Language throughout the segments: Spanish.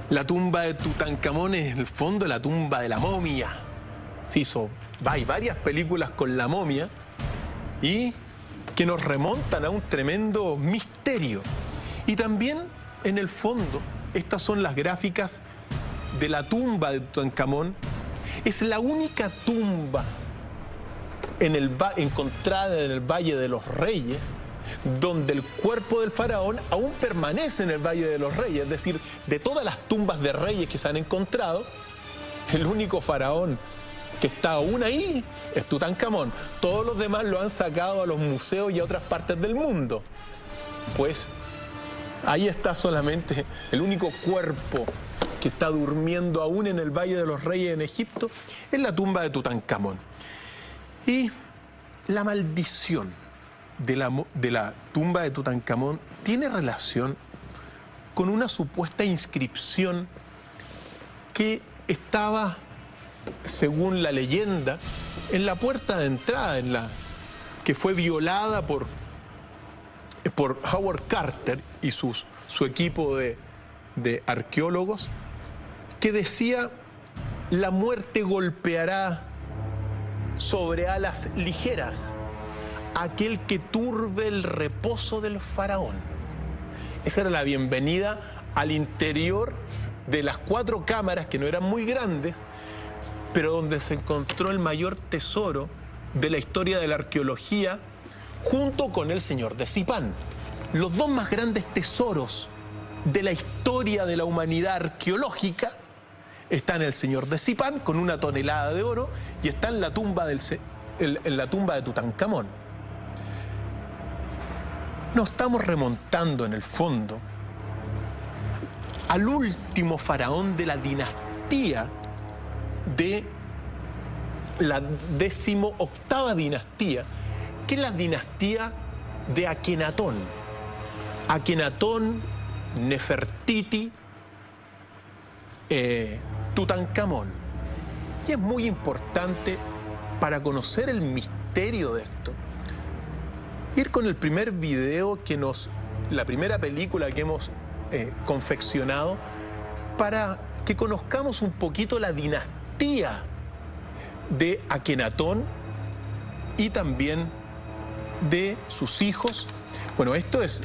La tumba de Tutankamón es en el fondo la tumba de la momia. Hay varias películas con la momia y que nos remontan a un tremendo misterio. Y también, en el fondo, estas son las gráficas de la tumba de Tutankamón. Es la única tumba encontrada en el Valle de los Reyes, donde el cuerpo del faraón aún permanece en el Valle de los Reyes. Es decir, de todas las tumbas de reyes que se han encontrado, el único faraón que está aún ahí es Tutankamón. Todos los demás lo han sacado a los museos y a otras partes del mundo. Pues ahí está solamente el único cuerpo que está durmiendo aún en el Valle de los Reyes en Egipto, es la tumba de Tutankamón. Y la maldición de la tumba de Tutankamón tiene relación con una supuesta inscripción que estaba, según la leyenda, en la puerta de entrada, que fue violada por Howard Carter y su equipo de arqueólogos, que decía: la muerte golpeará sobre alas ligeras aquel que turbe el reposo del faraón. Esa era la bienvenida al interior de las 4 cámaras, que no eran muy grandes, pero donde se encontró el mayor tesoro de la historia de la arqueología, junto con el señor de Zipán. Los 2 más grandes tesoros de la historia de la humanidad arqueológica están en el señor de Zipán, con 1 tonelada de oro, y está en la tumba de Tutankamón. Nos estamos remontando, en el fondo, al último faraón de la dinastía, de la 18ª dinastía, que es la dinastía de Akenatón. Akenatón, Nefertiti, Tutankamón. Y es muy importante, para conocer el misterio de esto, ir con el primer video la primera película que hemos confeccionado, para que conozcamos un poquito la dinastía de Akenatón y también de sus hijos. Bueno, esto es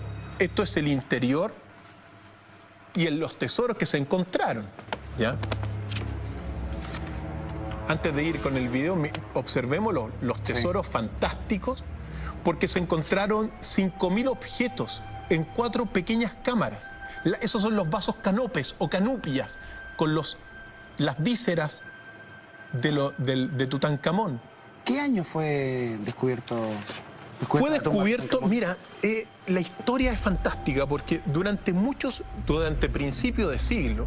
el interior y los tesoros que se encontraron, ¿ya? Antes de ir con el video, observemos los tesoros fantásticos, porque se encontraron 5.000 objetos en 4 pequeñas cámaras. Esos son los vasos canopes o canupias, con las vísceras de Tutankamón. ¿Qué año fue descubierto? Fue descubierto, mira, la historia es fantástica, porque durante principios de siglo,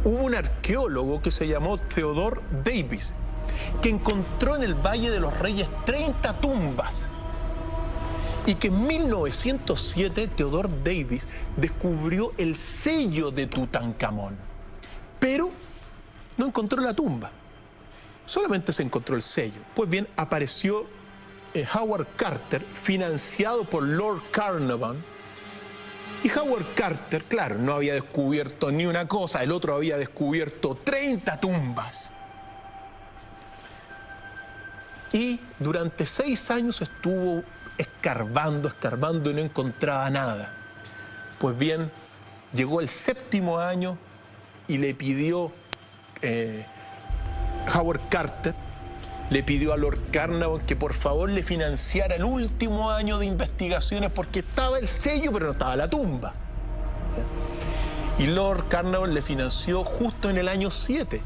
hubo un arqueólogo que se llamó Theodore Davis, que encontró en el Valle de los Reyes 30 tumbas, y que en 1907 Theodore Davis descubrió el sello de Tutankamón, pero no encontró la tumba, solamente se encontró el sello. Pues bien, apareció Howard Carter, financiado por Lord Carnarvon, y Howard Carter, claro, no había descubierto ni una cosa, el otro había descubierto 30 tumbas. Y durante 6 años estuvo escarbando y no encontraba nada. Pues bien, llegó el 7º año y le pidió, Howard Carter le pidió a Lord Carnarvon que por favor le financiara el último año de investigaciones, porque estaba el sello pero no estaba la tumba. Y Lord Carnarvon le financió justo en el año 7.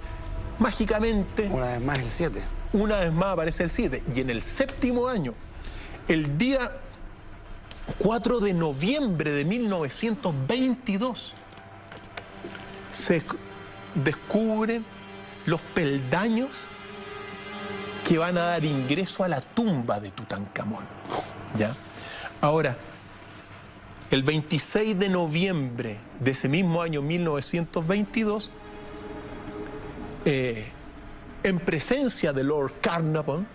Mágicamente, una vez más el 7. Una vez más aparece el 7. Y en el 7º año, el día 4 de noviembre de 1922, se descubren los peldaños que van a dar ingreso a la tumba de Tutankamón, ¿ya? Ahora, el 26 de noviembre de ese mismo año, 1922, en presencia de Lord Carnarvon,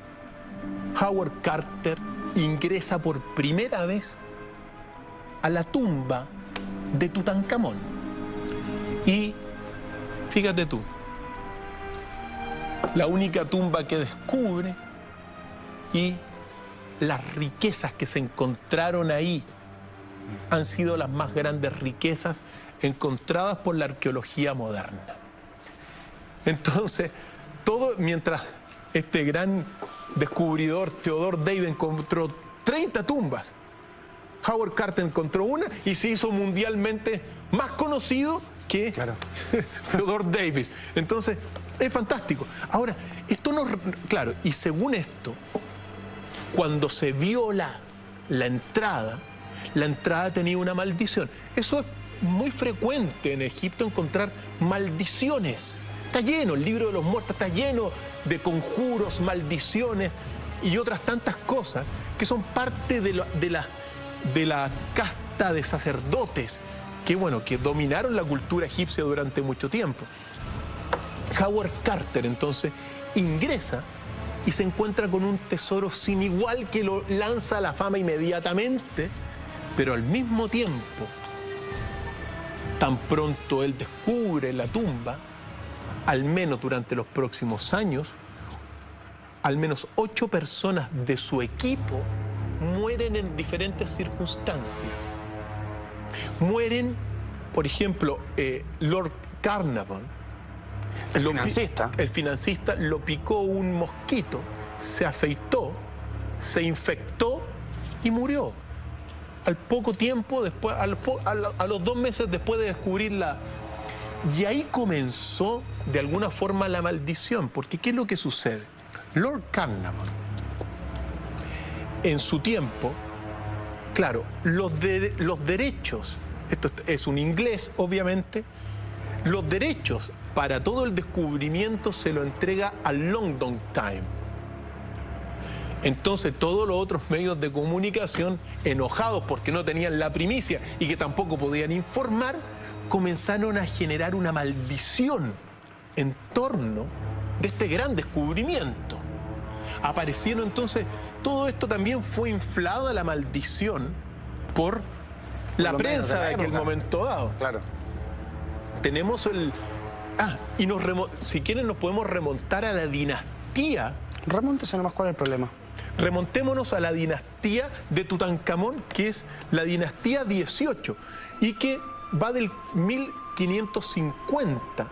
Howard Carter ingresa por primera vez a la tumba de Tutankamón. Y fíjate tú, la única tumba que descubre y las riquezas que se encontraron ahí han sido las más grandes riquezas encontradas por la arqueología moderna. Entonces, todo mientras este gran descubridor Theodore David encontró 30 tumbas, Howard Carter encontró una y se hizo mundialmente más conocido que Theodore Davis. Entonces, es fantástico. Ahora, esto no... Claro, y según esto, cuando se viola la entrada tenía una maldición. Eso es muy frecuente en Egipto, encontrar maldiciones. Está lleno, el libro de los muertos está lleno de conjuros, maldiciones y otras tantas cosas que son parte de la casta de sacerdotes que, bueno, que dominaron la cultura egipcia durante mucho tiempo. Howard Carter entonces ingresa y se encuentra con un tesoro sin igual que lo lanza a la fama inmediatamente, pero al mismo tiempo, tan pronto él descubre la tumba, al menos durante los próximos años, al menos 8 personas de su equipo mueren en diferentes circunstancias. Mueren, por ejemplo, Lord Carnarvon, el financista, lo picó un mosquito, se afeitó, se infectó y murió. Al poco tiempo, después, a los 2 meses después de descubrirla. Y ahí comenzó de alguna forma la maldición, porque ¿qué es lo que sucede? Lord Carnarvon, en su tiempo, claro, los derechos, esto es un inglés obviamente, los derechos para todo el descubrimiento se lo entrega al London Times. Entonces todos los otros medios de comunicación, enojados porque no tenían la primicia y que tampoco podían informar, comenzaron a generar una maldición en torno de este gran descubrimiento. Aparecieron entonces, todo esto también fue inflado a la maldición por la prensa de aquel momento dado. Claro. Tenemos el... y si quieren nos podemos remontar a la dinastía. Remóntese nomás, ¿cuál es el problema? Remontémonos a la dinastía de Tutankamón, que es la dinastía 18, y que va del 1550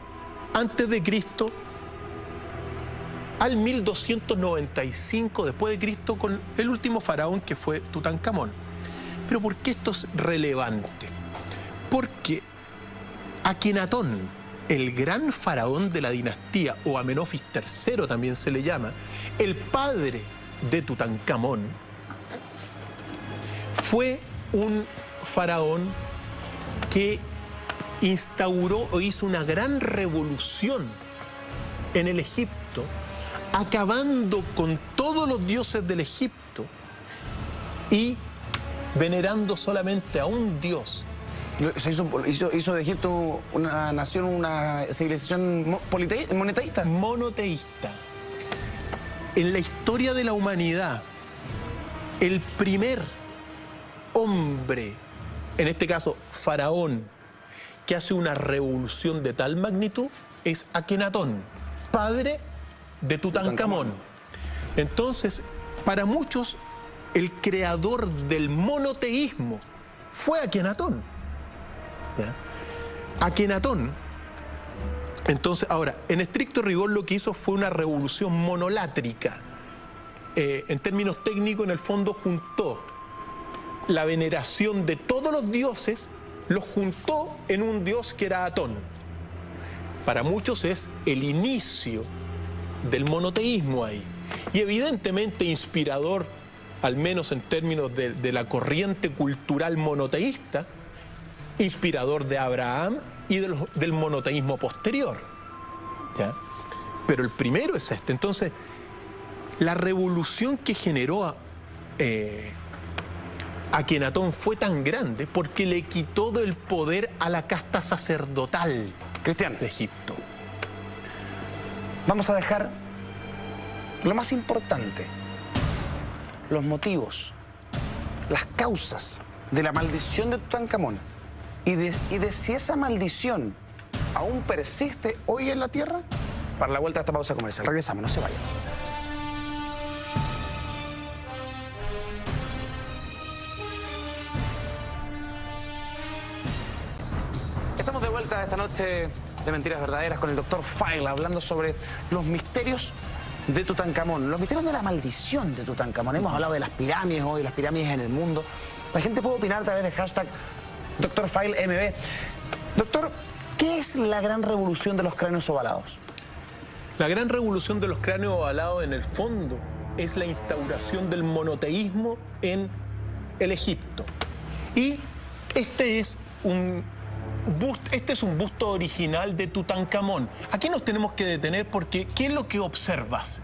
antes de Cristo al 1295 después de Cristo, con el último faraón que fue Tutankamón. Pero ¿por qué esto es relevante? Porque Akenatón, el gran faraón de la dinastía, o Amenofis III también se le llama, el padre de Tutankamón, fue un faraón que instauró o hizo una gran revolución en el Egipto, acabando con todos los dioses del Egipto y venerando solamente a un dios. ¿Hizo de Egipto una nación, una civilización monoteísta? Monoteísta. En la historia de la humanidad, el primer hombre, en este caso faraón, que hace una revolución de tal magnitud es Akenatón, padre de Tutankamón. Entonces, para muchos, el creador del monoteísmo fue Akenatón. ¿Ya? Akenatón, entonces, ahora, en estricto rigor lo que hizo fue una revolución monolátrica. En términos técnicos, en el fondo juntó la veneración de todos los dioses, los juntó en un dios que era Atón. Para muchos es el inicio del monoteísmo ahí. Y evidentemente inspirador, al menos en términos de la corriente cultural monoteísta, inspirador de Abraham y del monoteísmo posterior. ¿Ya? Pero el primero es este. Entonces, la revolución que generó Akenatón fue tan grande porque le quitó del poder a la casta sacerdotal Cristian, de Egipto. Vamos a dejar lo más importante, los motivos, las causas de la maldición de Tutankamón y de si esa maldición aún persiste hoy en la Tierra? Para la vuelta a esta pausa comercial. Regresamos, no se vayan. Estamos de vuelta esta noche de Mentiras Verdaderas con el Dr. File, hablando sobre los misterios de Tutankamón, los misterios de la maldición de Tutankamón. Hemos hablado de las pirámides hoy, las pirámides en el mundo. La gente puede opinar a través de hashtag Dr. File MB. Doctor, ¿qué es la gran revolución de los cráneos ovalados? La gran revolución de los cráneos ovalados, en el fondo, es la instauración del monoteísmo en el Egipto. Y este es un busto original de Tutankamón. Aquí nos tenemos que detener porque ¿qué es lo que observas?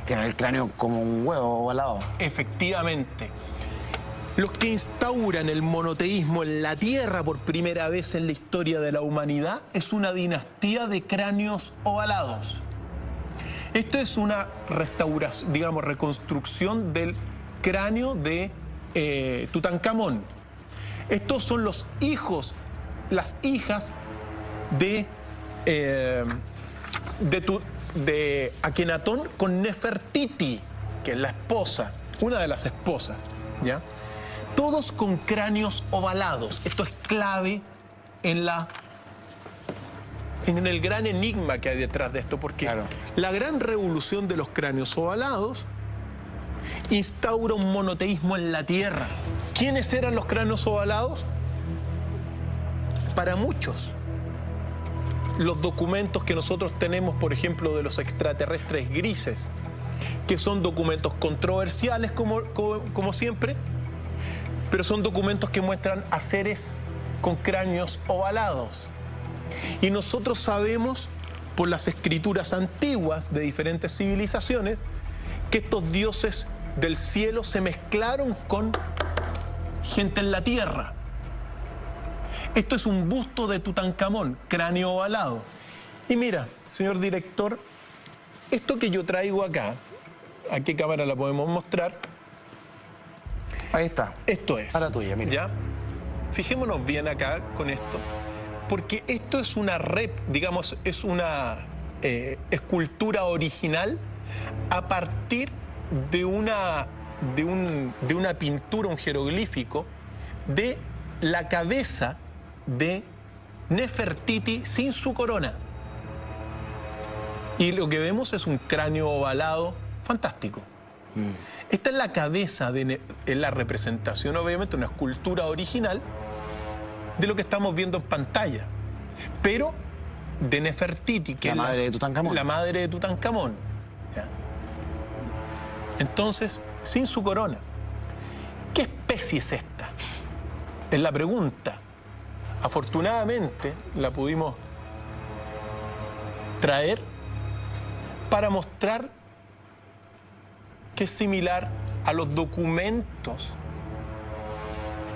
Tiene el cráneo como un huevo ovalado. Efectivamente. Los que instauran el monoteísmo en la Tierra por primera vez en la historia de la humanidad es una dinastía de cráneos ovalados. Esto es una restauración, digamos, reconstrucción del cráneo de Tutankamón. Estos son los hijos, las hijas de Akenatón con Nefertiti, que es la esposa, una de las esposas, ¿ya? Todos con cráneos ovalados. Esto es clave en el gran enigma que hay detrás de esto, porque claro, la gran revolución de los cráneos ovalados instaura un monoteísmo en la Tierra. ¿Quiénes eran los cráneos ovalados? Para muchos, los documentos que nosotros tenemos, por ejemplo, de los extraterrestres grises, que son documentos controversiales como siempre, pero son documentos que muestran a seres con cráneos ovalados. Y nosotros sabemos, por las escrituras antiguas de diferentes civilizaciones, que estos dioses del cielo se mezclaron con gente en la tierra. Esto es un busto de Tutankamón, cráneo ovalado. Y mira, señor director, esto que yo traigo acá, ¿a qué cámara la podemos mostrar? Ahí está. Esto es. A la tuya, mira. ¿Ya? Fijémonos bien acá con esto, porque esto es una digamos, es una escultura original a partir de una pintura, un jeroglífico, de la cabeza de Nefertiti sin su corona. Y lo que vemos es un cráneo ovalado fantástico. Esta es la cabeza, es la representación, obviamente, una escultura original de lo que estamos viendo en pantalla, pero de Nefertiti, que la es madre de Tutankamón. La madre de Tutankamón. ¿Ya? Entonces, sin su corona. ¿Qué especie es esta? Es la pregunta. Afortunadamente la pudimos traer para mostrar que es similar a los documentos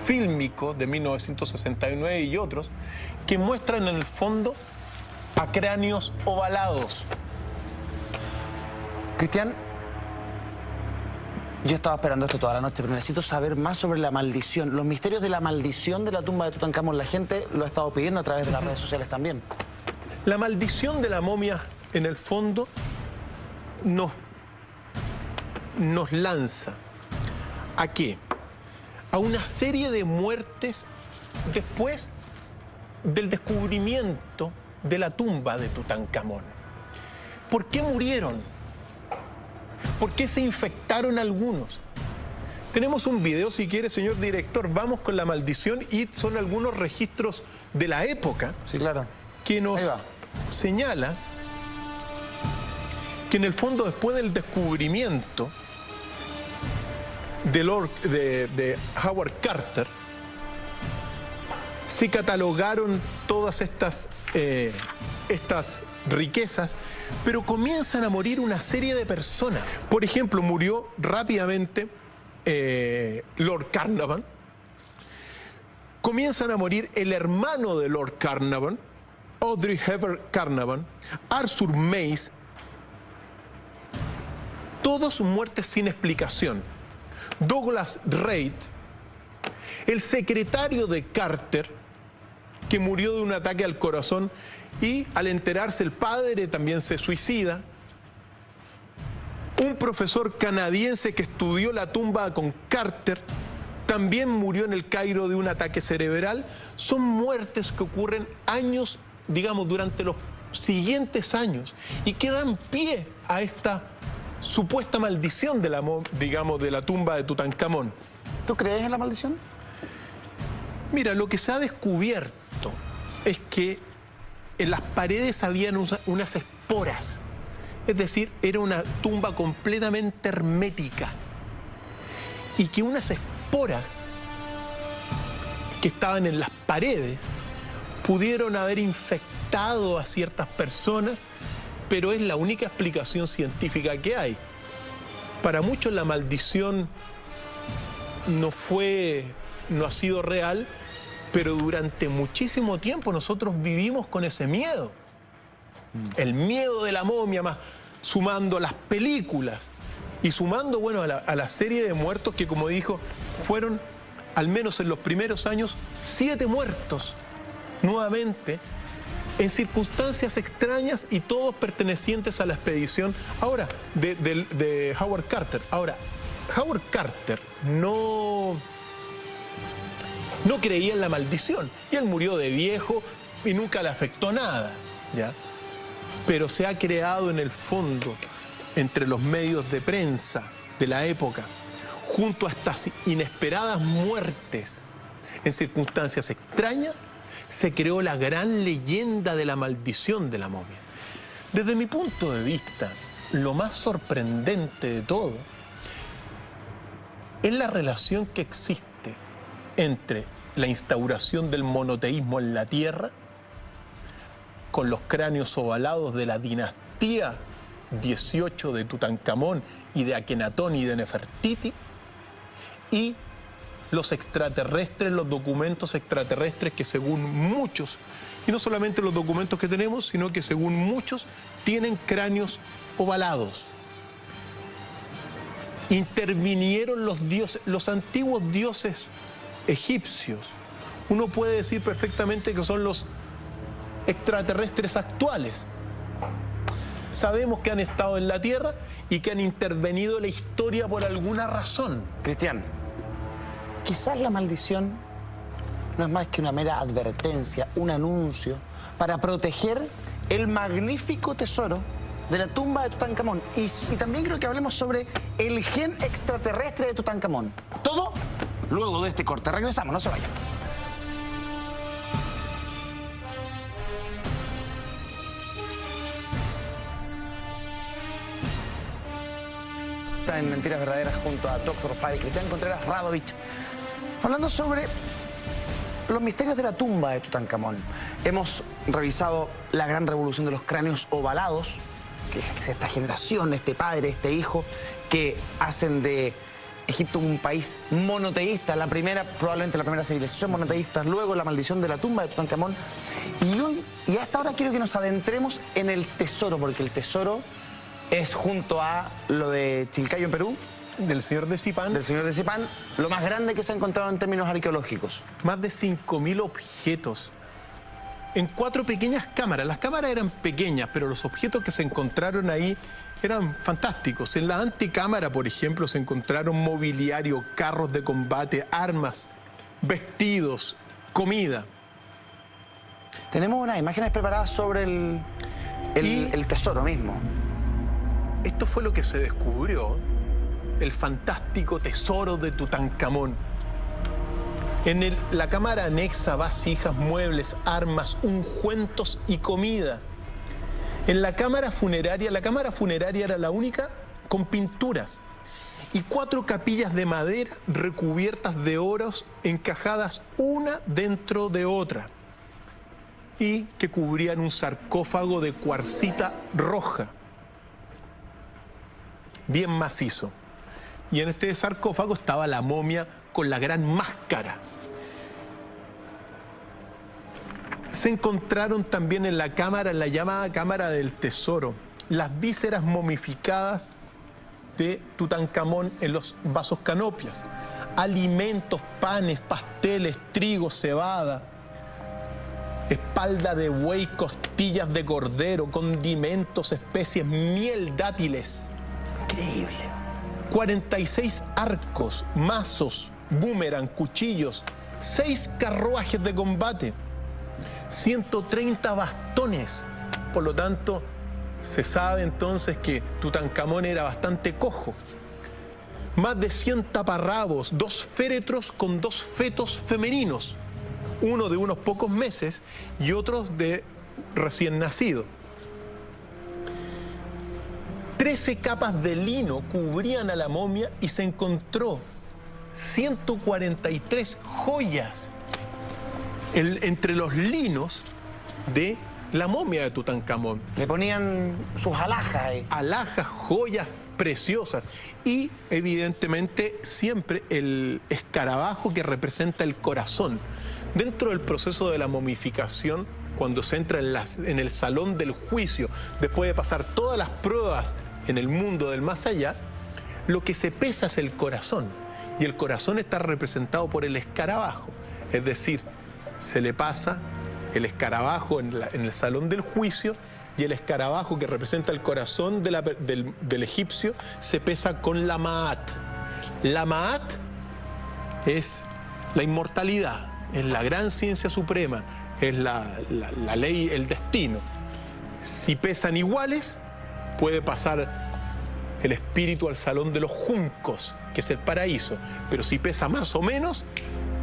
fílmicos de 1969 y otros que muestran en el fondo a cráneos ovalados. Cristian, yo estaba esperando esto toda la noche, pero necesito saber más sobre la maldición, los misterios de la maldición de la tumba de Tutankamón. La gente lo ha estado pidiendo a través de las redes sociales también. La maldición de la momia, en el fondo, nos lanza ¿a qué? A una serie de muertes después del descubrimiento de la tumba de Tutankamón. ¿Por qué murieron? ¿Por qué se infectaron algunos? Tenemos un video, si quiere, señor director. Vamos con la maldición y son algunos registros de la época. Sí, claro. Que nos señala que en el fondo, después del descubrimiento de Howard Carter, se catalogaron todas estas riquezas, pero comienzan a morir una serie de personas. Por ejemplo, murió rápidamente Lord Carnarvon. Comienzan a morir el hermano de Lord Carnarvon, Audrey Hepburn Carnarvon, Arthur Mace. Todos muertes sin explicación. Douglas Reid, el secretario de Carter, que murió de un ataque al corazón y al enterarse el padre también se suicida. Un profesor canadiense que estudió la tumba con Carter también murió en el Cairo de un ataque cerebral. Son muertes que ocurren años, digamos, durante los siguientes años y que dan pie a esta supuesta maldición de la, digamos, de la tumba de Tutankamón. ¿Tú crees en la maldición? Mira, lo que se ha descubierto es que en las paredes habían unas esporas. Es decir, era una tumba completamente hermética. Y que unas esporas que estaban en las paredes pudieron haber infectado a ciertas personas, pero es la única explicación científica que hay. Para muchos la maldición no ha sido real, pero durante muchísimo tiempo nosotros vivimos con ese miedo. El miedo de la momia, más sumando las películas y sumando, bueno, a la serie de muertos que, como dijo, fueron, al menos en los primeros años, 7 muertos nuevamente en circunstancias extrañas y todos pertenecientes a la expedición ahora de Howard Carter. Ahora, Howard Carter no creía en la maldición y él murió de viejo y nunca le afectó nada, ¿ya? Pero se ha creado en el fondo, entre los medios de prensa de la época, junto a estas inesperadas muertes en circunstancias extrañas, se creó la gran leyenda de la maldición de la momia. Desde mi punto de vista, lo más sorprendente de todo es la relación que existe entre la instauración del monoteísmo en la Tierra con los cráneos ovalados de la dinastía 18 de Tutankamón y de Akenatón y de Nefertiti, y los extraterrestres, los documentos extraterrestres que según muchos, y no solamente los documentos que tenemos, sino que según muchos tienen cráneos ovalados. Intervinieron los dioses, los antiguos dioses egipcios. Uno puede decir perfectamente que son los extraterrestres actuales. Sabemos que han estado en la Tierra y que han intervenido en la historia por alguna razón. Cristian, quizás la maldición no es más que una mera advertencia, un anuncio para proteger el magnífico tesoro de la tumba de Tutankamón. Y también creo que hablemos sobre el gen extraterrestre de Tutankamón. Todo luego de este corte. Regresamos, no se vayan. En Mentiras Verdaderas junto a Dr. File, Cristian Contreras Radovich, hablando sobre los misterios de la tumba de Tutankamón. Hemos revisado la gran revolución de los cráneos ovalados, que es esta generación, este padre, este hijo, que hacen de Egipto un país monoteísta, probablemente la primera civilización monoteísta, luego la maldición de la tumba de Tutankamón. Y a esta hora quiero que nos adentremos en el tesoro, porque el tesoro es, junto a lo de Chilcayo en Perú, del señor de Zipán, lo más grande que se ha encontrado en términos arqueológicos. Más de 5.000 objetos en 4 pequeñas cámaras. Las cámaras eran pequeñas, pero los objetos que se encontraron ahí eran fantásticos. En la antecámara, por ejemplo, se encontraron mobiliario, carros de combate, armas, vestidos, comida. Tenemos unas imágenes preparadas sobre el tesoro mismo. Esto fue lo que se descubrió, el fantástico tesoro de Tutankamón. En la cámara anexa vasijas, muebles, armas, ungüentos y comida. En la cámara funeraria era la única con pinturas y 4 capillas de madera recubiertas de oros encajadas una dentro de otra y que cubrían un sarcófago de cuarcita roja, bien macizo. Y en este sarcófago estaba la momia con la gran máscara. Se encontraron también en la cámara, en la llamada cámara del tesoro, las vísceras momificadas de Tutankamón en los vasos canopias, alimentos, panes, pasteles, trigo, cebada. espalda de buey, costillas de cordero, condimentos, especies, miel, dátiles. Increíble. 46 arcos, mazos, boomerang, cuchillos, 6 carruajes de combate, 130 bastones. Por lo tanto, se sabe entonces que Tutankamón era bastante cojo. Más de 100 taparrabos, 2 féretros con 2 fetos femeninos, uno de unos pocos meses y otro de recién nacido. 13 capas de lino cubrían a la momia y se encontró 143 joyas entre los linos de la momia de Tutankamón. Le ponían sus alhajas ahí. Alhajas, joyas preciosas y evidentemente siempre el escarabajo que representa el corazón. Dentro del proceso de la momificación, cuando se entra en el salón del juicio, después de pasar todas las pruebas en el mundo del más allá, lo que se pesa es el corazón y el corazón está representado por el escarabajo, es decir, se le pasa el escarabajo en el salón del juicio y el escarabajo que representa el corazón del egipcio se pesa con la Ma'at. La Ma'at es la inmortalidad, es la gran ciencia suprema, es la ley, el destino. Si pesan iguales, puede pasar el espíritu al salón de los juncos, que es el paraíso, pero si pesa más o menos,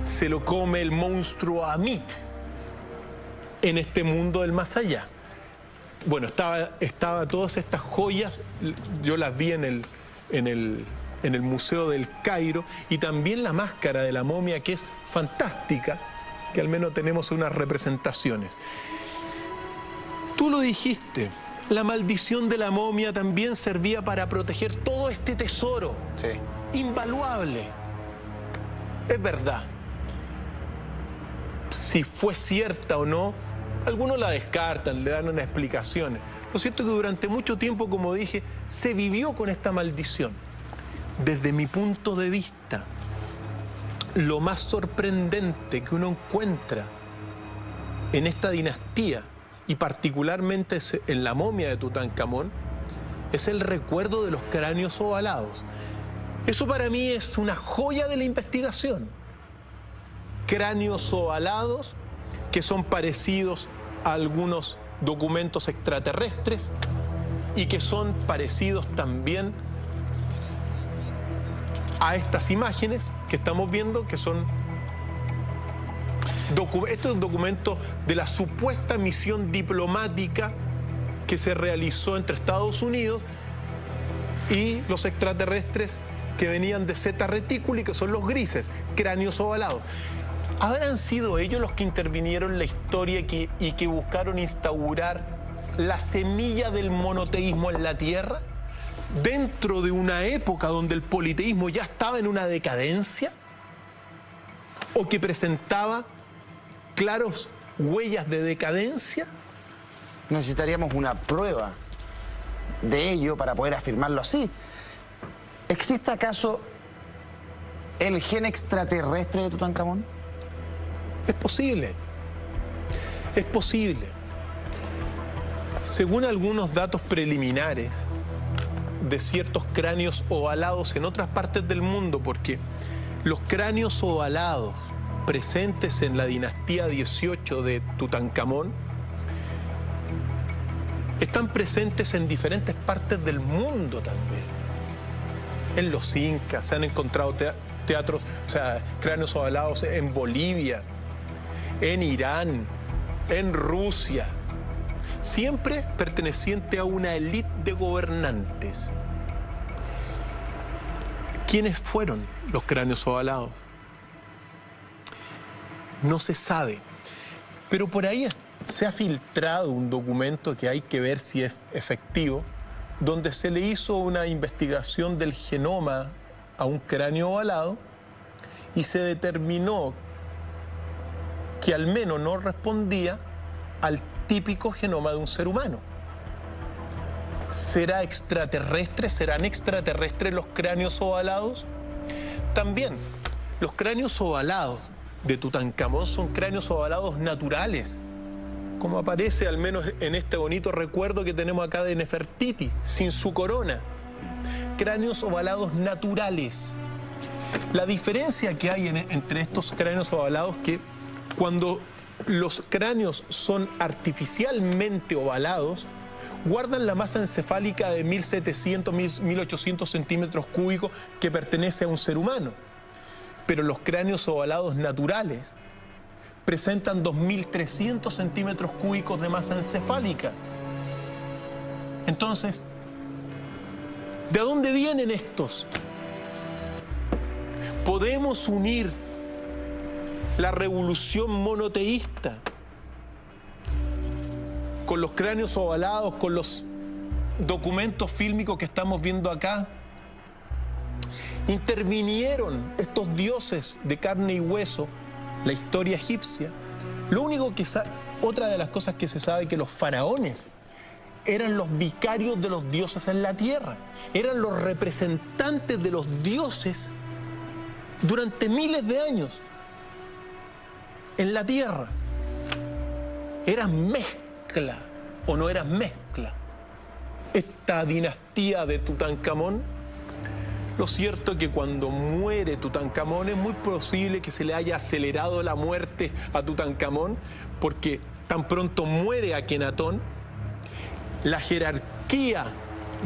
se lo come el monstruo Amit en este mundo del más allá. Bueno, estaba todas estas joyas, yo las vi en el Museo del Cairo, y también la máscara de la momia, que es fantástica, que al menos tenemos unas representaciones. Tú lo dijiste, la maldición de la momia también servía para proteger todo este tesoro. Sí. Invaluable. Es verdad. Si fue cierta o no, algunos la descartan, le dan unas explicaciones. Lo cierto es que durante mucho tiempo, como dije, se vivió con esta maldición. Desde mi punto de vista, lo más sorprendente que uno encuentra en esta dinastía, y particularmente en la momia de Tutankamón, es el recuerdo de los cráneos ovalados. Eso para mí es una joya de la investigación. Cráneos ovalados que son parecidos a algunos documentos extraterrestres y que son parecidos también a estas imágenes que estamos viendo, que son estos documentos de la supuesta misión diplomática que se realizó entre Estados Unidos y los extraterrestres que venían de Zeta Reticuli, que son los grises, cráneos ovalados. ¿Habrán sido ellos los que intervinieron en la historia y que buscaron instaurar la semilla del monoteísmo en la Tierra? Dentro de una época donde el politeísmo ya estaba en una decadencia, o que presentaba claros huellas de decadencia. Necesitaríamos una prueba de ello para poder afirmarlo así. ¿Existe acaso el gen extraterrestre de Tutankamón? Es posible. Es posible. Según algunos datos preliminares de ciertos cráneos ovalados en otras partes del mundo, porque los cráneos ovalados presentes en la dinastía 18 de Tutankamón están presentes en diferentes partes del mundo también. En los incas se han encontrado cráneos ovalados en Bolivia, en Irán, en Rusia, siempre perteneciente a una élite de gobernantes. ¿Quiénes fueron los cráneos ovalados? No se sabe, pero por ahí se ha filtrado un documento que hay que ver si es efectivo, donde se le hizo una investigación del genoma a un cráneo ovalado y se determinó que al menos no respondía al típico genoma de un ser humano. ¿Será extraterrestre? ¿Serán extraterrestres los cráneos ovalados? También, los cráneos ovalados de Tutankamón son cráneos ovalados naturales. como aparece al menos en este bonito recuerdo que tenemos acá de Nefertiti, sin su corona. Cráneos ovalados naturales. La diferencia que hay entre estos cráneos ovalados que cuando los cráneos son artificialmente ovalados, guardan la masa encefálica de 1.700, 1.800 centímetros cúbicos que pertenece a un ser humano. Pero los cráneos ovalados naturales presentan 2.300 centímetros cúbicos de masa encefálica. Entonces, ¿de dónde vienen estos? Podemos unir la revolución monoteísta con los cráneos ovalados, con los documentos fílmicos que estamos viendo acá. Intervinieron estos dioses de carne y hueso, la historia egipcia. Lo único que otra de las cosas que se sabe es que los faraones eran los vicarios de los dioses en la tierra, eran los representantes de los dioses durante miles de años en la tierra. Eran mezcla o no eran mezcla. Esta dinastía de Tutankamón, lo cierto es que cuando muere Tutankamón es muy posible que se le haya acelerado la muerte a Tutankamón, porque tan pronto muere Akenatón, la jerarquía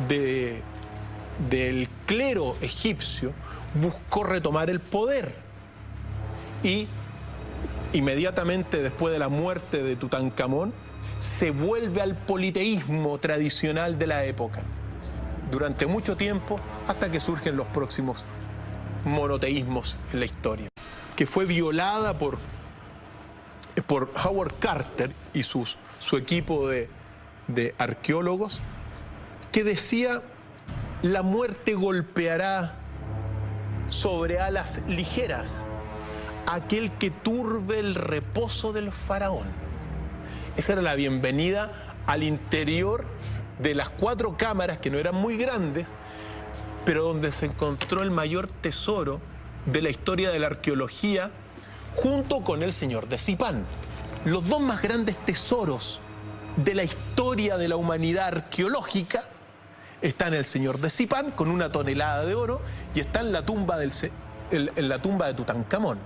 del clero egipcio buscó retomar el poder y inmediatamente después de la muerte de Tutankamón se vuelve al politeísmo tradicional de la época durante mucho tiempo hasta que surgen los próximos monoteísmos en la historia, que fue violada por Howard Carter y su equipo de arqueólogos, que decía: la muerte golpeará sobre alas ligeras aquel que turbe el reposo del faraón. Esa era la bienvenida al interior de las 4 cámaras, que no eran muy grandes, pero donde se encontró el mayor tesoro de la historia de la arqueología, junto con el señor de Zipán. Los 2 más grandes tesoros de la historia de la humanidad arqueológica están en el señor de Zipán, con 1 tonelada de oro, y está en la tumba de Tutankamón.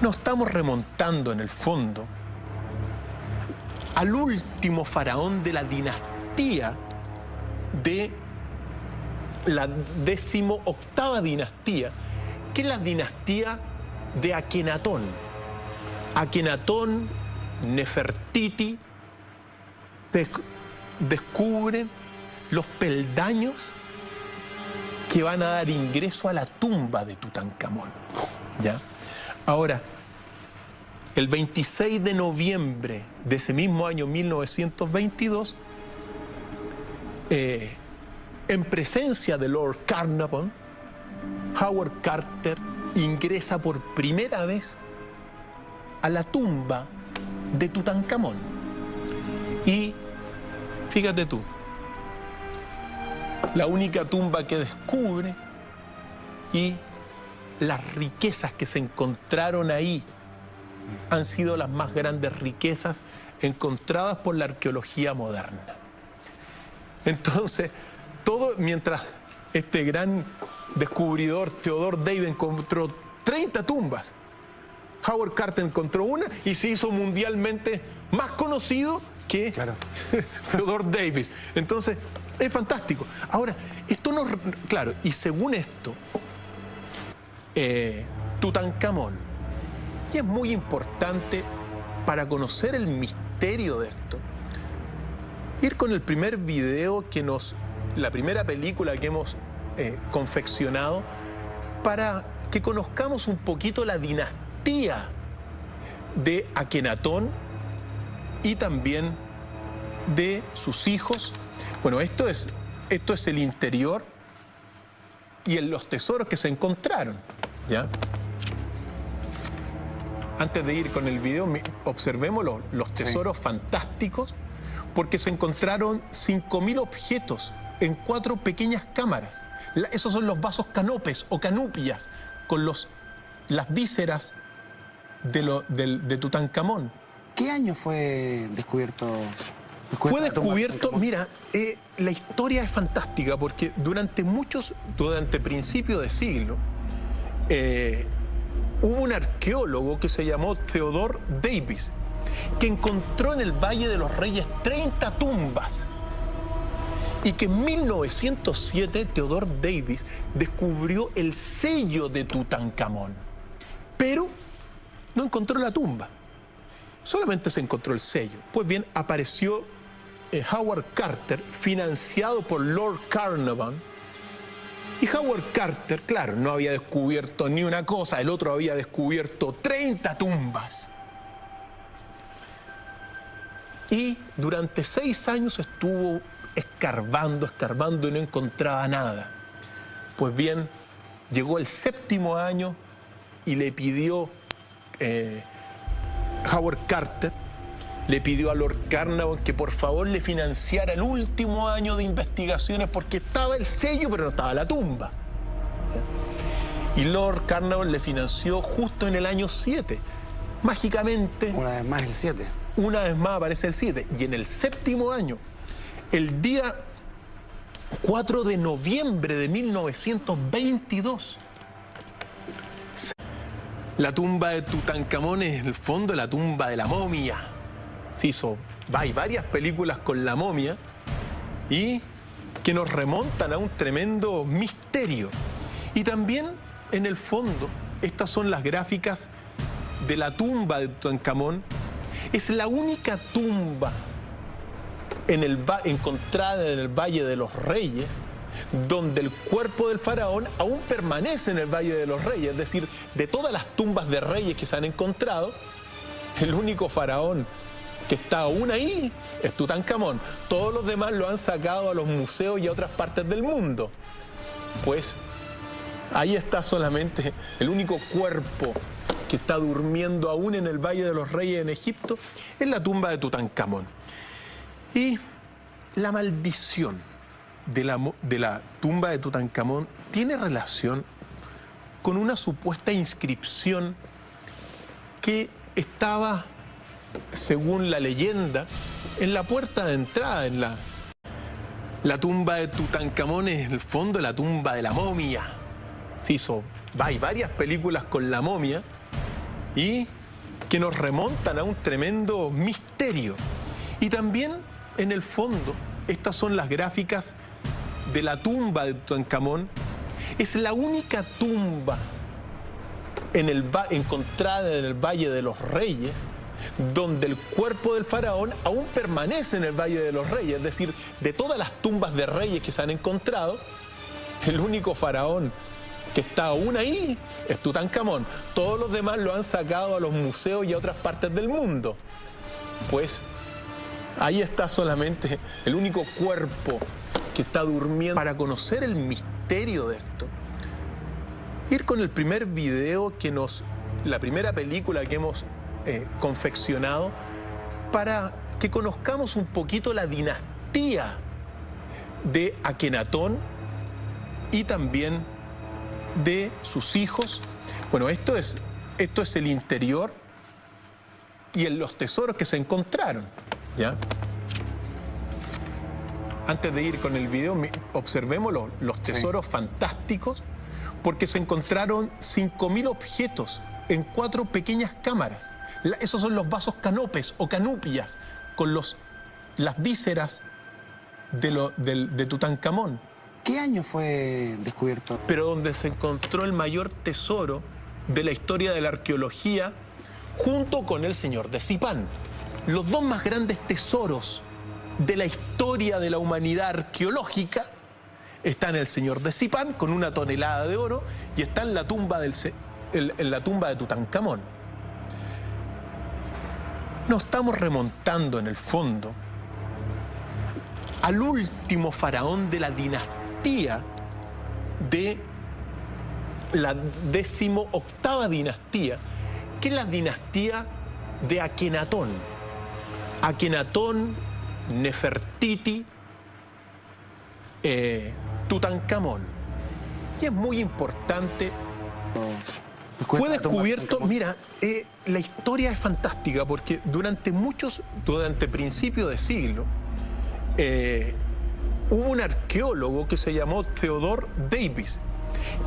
Nos estamos remontando en el fondo al último faraón de la dinastía de la 18ª dinastía, que es la dinastía de Akenatón. Akenatón, Nefertiti, descubren los peldaños que van a dar ingreso a la tumba de Tutankamón. ¿Ya? Ahora, el 26 de noviembre de ese mismo año 1922, en presencia de Lord Carnarvon, Howard Carter ingresa por primera vez a la tumba de Tutankamón. Y fíjate tú, la única tumba que descubre y las riquezas que se encontraron ahí han sido las más grandes riquezas encontradas por la arqueología moderna. Entonces, todo mientras este gran descubridor Theodore Dave encontró 30 tumbas, Howard Carter encontró una y se hizo mundialmente más conocido que Theodore Davis. Entonces, es fantástico. Ahora, esto no... Claro, y según esto, Tutankamón, y es muy importante para conocer el misterio de esto, ir con el primer video la primera película que hemos confeccionado, para que conozcamos un poquito la dinastía de Akenatón y también de sus hijos. Bueno, esto es el interior y en los tesoros que se encontraron, ¿ya? Antes de ir con el video, observemos los tesoros fantásticos, porque se encontraron 5.000 objetos en 4 pequeñas cámaras. Esos son los vasos canopes o canupias, con las vísceras de Tutankamón. ¿Qué año fue descubierto? Fue descubierto, mira, la historia es fantástica porque durante principios de siglo, hubo un arqueólogo que se llamó Theodore Davis, que encontró en el Valle de los Reyes 30 tumbas. Y que en 1907 Theodore Davis descubrió el sello de Tutankamón. Pero no encontró la tumba. Solamente se encontró el sello. Pues bien, apareció Howard Carter, financiado por Lord Carnarvon. Y Howard Carter, claro, no había descubierto ni una cosa, el otro había descubierto 30 tumbas. Y durante 6 años estuvo escarbando y no encontraba nada. Pues bien, llegó el 7º año y le pidió, Howard Carter, le pidió a Lord Carnarvon que por favor le financiara el último año de investigaciones porque estaba el sello pero no estaba la tumba. Y Lord Carnarvon le financió justo en el año 7. Mágicamente... Una vez más el 7. Una vez más aparece el 7. Y en el 7º año, el día 4 de noviembre de 1922, la tumba de Tutankamón es en el fondo la tumba de la momia. Hay varias películas con la momia y que nos remontan a un tremendo misterio. Y también, en el fondo, estas son las gráficas de la tumba de Tutankamón. Es la única tumba encontrada en el Valle de los Reyes donde el cuerpo del faraón aún permanece en el Valle de los Reyes. Es decir, de todas las tumbas de reyes que se han encontrado, el único faraón que está aún ahí es Tutankamón. Todos los demás lo han sacado a los museos y a otras partes del mundo. Pues ahí está solamente el único cuerpo que está durmiendo aún en el Valle de los Reyes en Egipto, es la tumba de Tutankamón. Y la maldición de la tumba de Tutankamón tiene relación con una supuesta inscripción que estaba, según la leyenda, en la puerta de entrada. La tumba de Tutankamón es en el fondo la tumba de la momia. Hay varias películas con la momia y que nos remontan a un tremendo misterio. Y también, en el fondo, estas son las gráficas de la tumba de Tutankamón. Es la única tumba encontrada en el Valle de los Reyes donde el cuerpo del faraón aún permanece en el Valle de los Reyes. Es decir, de todas las tumbas de reyes que se han encontrado, el único faraón que está aún ahí es Tutankamón. Todos los demás lo han sacado a los museos y a otras partes del mundo. Pues ahí está solamente el único cuerpo que está durmiendo. Para conocer el misterio de esto, ir con el primer video la primera película que hemos confeccionado para que conozcamos un poquito la dinastía de Akenatón y también de sus hijos. Bueno, esto es el interior y los tesoros que se encontraron, ¿ya? Antes de ir con el video, observemos los tesoros fantásticos, porque se encontraron 5.000 objetos en 4 pequeñas cámaras. Esos son los vasos canopes o canupias, con las vísceras de Tutankamón. ¿Qué año fue descubierto? Pero donde se encontró el mayor tesoro de la historia de la arqueología, junto con el señor de Zipán. Los 2 más grandes tesoros de la historia de la humanidad arqueológica están en el señor de Zipán, con 1 tonelada de oro, y está en la tumba de Tutankamón. Nos estamos remontando, en el fondo, al último faraón de la dinastía de la 18ª dinastía, que es la dinastía de Akenatón. Akenatón, Nefertiti, Tutankamón. Y es muy importante Fue descubierto, mira, la historia es fantástica porque durante principios de siglo, hubo un arqueólogo que se llamó Theodore Davis,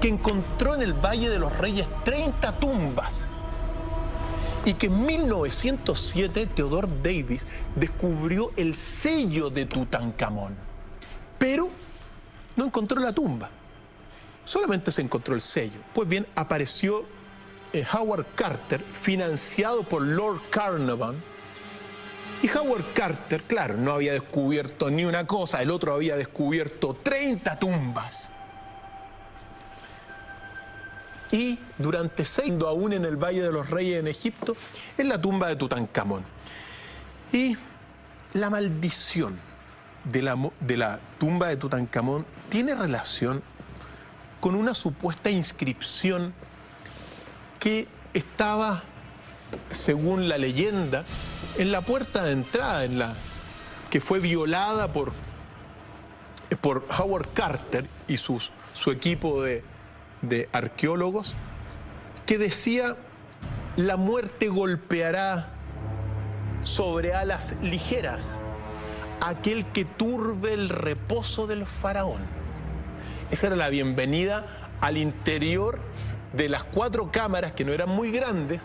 que encontró en el Valle de los Reyes 30 tumbas. Y que en 1907 Theodore Davis descubrió el sello de Tutankamón. Pero no encontró la tumba, solamente se encontró el sello. Pues bien, apareció Howard Carter, financiado por Lord Carnarvon. Y Howard Carter, claro, no había descubierto ni una cosa, el otro había descubierto 30 tumbas. Y durante 6 años, aún en el Valle de los Reyes en Egipto, es la tumba de Tutankamón. Y la maldición de la tumba de Tutankamón tiene relación con una supuesta inscripción que estaba, según la leyenda, en la puerta de entrada, que fue violada por Howard Carter y su equipo de arqueólogos, que decía: la muerte golpeará sobre alas ligeras a aquel que turbe el reposo del faraón. Esa era la bienvenida al interior de las 4 cámaras, que no eran muy grandes,